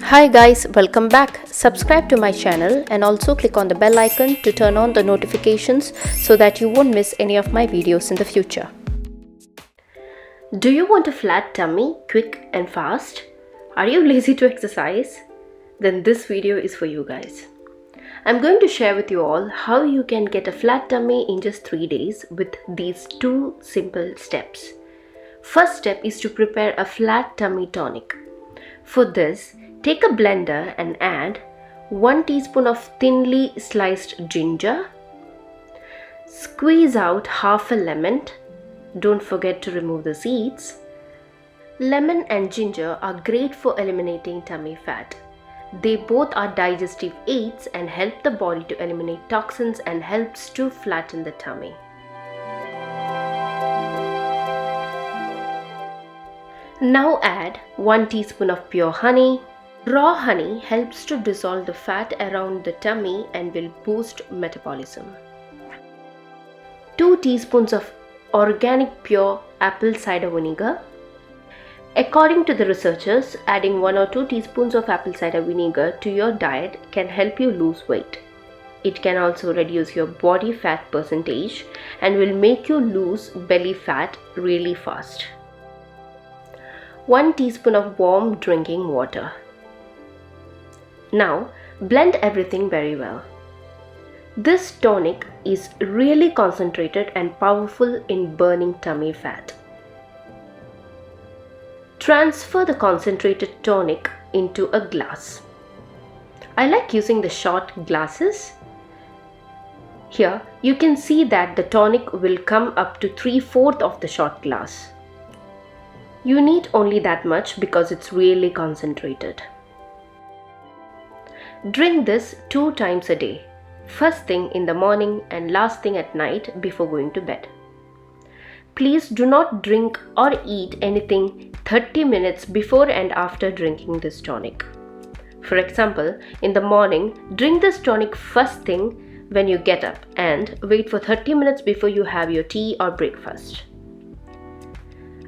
Hi guys, welcome back. Subscribe to my channel and also click on the bell icon to turn on the notifications so that you won't miss any of my videos in the future. Do you want a flat tummy, quick and fast? Are you lazy to exercise? Then this video is for you guys. I'm going to share with you all how you can get a flat tummy in just 3 days with these 2 simple steps. First step is to prepare a flat tummy tonic. For this, take a blender and add 1 teaspoon of thinly sliced ginger. Squeeze out half a lemon. Don't forget to remove the seeds. Lemon and ginger are great for eliminating tummy fat. They both are digestive aids and help the body to eliminate toxins and helps to flatten the tummy. Now add 1 teaspoon of pure honey. Raw honey helps to dissolve the fat around the tummy and will boost metabolism. 2 teaspoons of organic pure apple cider vinegar. According to the researchers, adding 1 or 2 teaspoons of apple cider vinegar to your diet can help you lose weight. It can also reduce your body fat percentage and will make you lose belly fat really fast. 1 teaspoon of warm drinking water. Now blend everything very well. This tonic is really concentrated and powerful in burning tummy fat. Transfer the concentrated tonic into a glass. I like using the shot glasses. Here you can see that the tonic will come up to 3/4 of the shot glass. You need only that much because it's really concentrated. Drink this 2 times a day, first thing in the morning and last thing at night before going to bed. Please do not drink or eat anything 30 minutes before and after drinking this tonic. For example, in the morning, drink this tonic first thing when you get up and wait for 30 minutes before you have your tea or breakfast.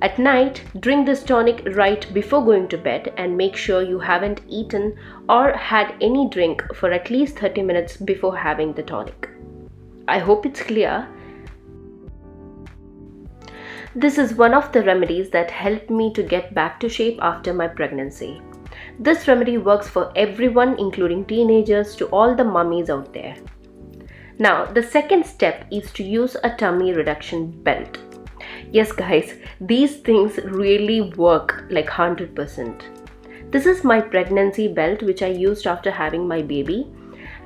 At night, drink this tonic right before going to bed and make sure you haven't eaten or had any drink for at least 30 minutes before having the tonic. I hope it's clear. This is one of the remedies that helped me to get back to shape after my pregnancy. This remedy works for everyone, including teenagers to all the mummies out there. Now, the second step is to use a tummy reduction belt. Yes guys, these things really work like 100%. This is my pregnancy belt which I used after having my baby,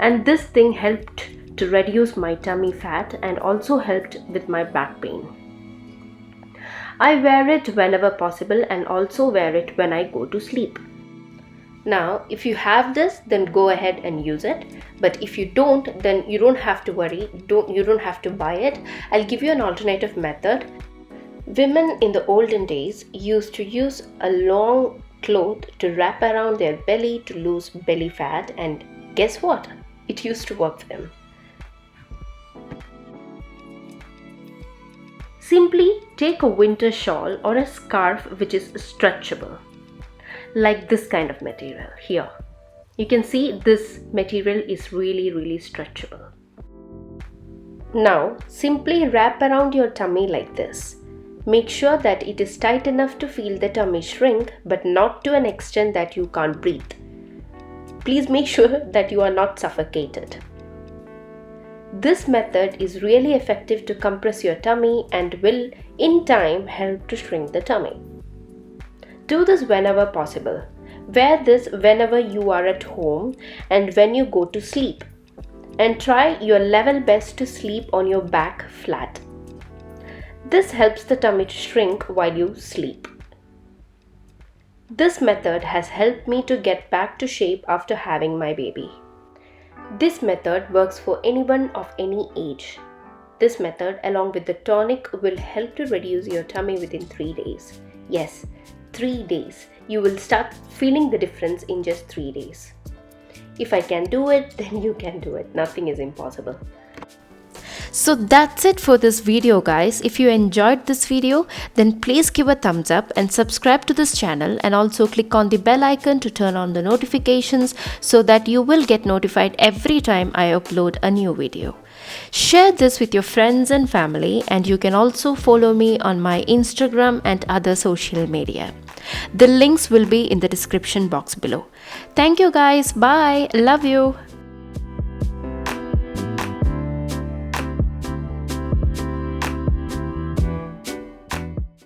and this thing helped to reduce my tummy fat and also helped with my back pain. I wear it whenever possible and also wear it when I go to sleep. Now, if you have this, then go ahead and use it. But if you don't, then you don't have to worry. You don't have to buy it. I'll give you an alternative method. Women in the olden days used to use a long cloth to wrap around their belly to lose belly fat, and guess what? It used to work for them. Simply take a winter shawl or a scarf which is stretchable, like this kind of material here. You can see this material is really stretchable. Now simply wrap around your tummy like this. Make sure that it is tight enough to feel the tummy shrink, but not to an extent that you can't breathe. Please make sure that you are not suffocated. This method is really effective to compress your tummy and will, in time, help to shrink the tummy. Do this whenever possible. Wear this whenever you are at home and when you go to sleep. And try your level best to sleep on your back flat. This helps the tummy to shrink while you sleep. This method has helped me to get back to shape after having my baby. This method works for anyone of any age. This method, along with the tonic, will help to reduce your tummy within 3 days. Yes, 3 days. You will start feeling the difference in just 3 days. If I can do it, then you can do it. Nothing is impossible. So that's it for this video, guys. If you enjoyed this video, then please give a thumbs up and subscribe to this channel, and also click on the bell icon to turn on the notifications so that you will get notified every time I upload a new video. Share this with your friends and family, and you can also follow me on my Instagram and other social media. The links will be in the description box below. Thank you guys. Bye. Love you.